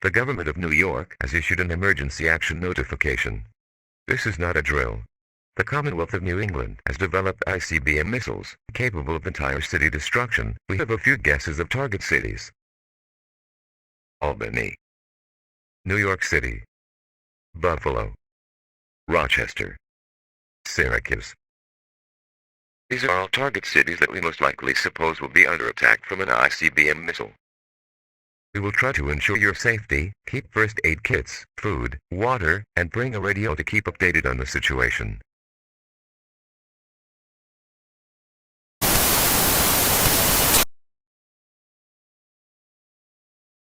The government of New York has issued an emergency action notification. This is not a drill. The Commonwealth of New England has developed icbm missiles, capable of entire city destruction. We have a few guesses of target cities. Albany, New York City, Buffalo, Rochester, Syracuse. These are all target cities that we most likely suppose will be under attack from an icbm missile. We will try to ensure your safety, keep first aid kits, food, water, and bring a radio to keep updated on the situation.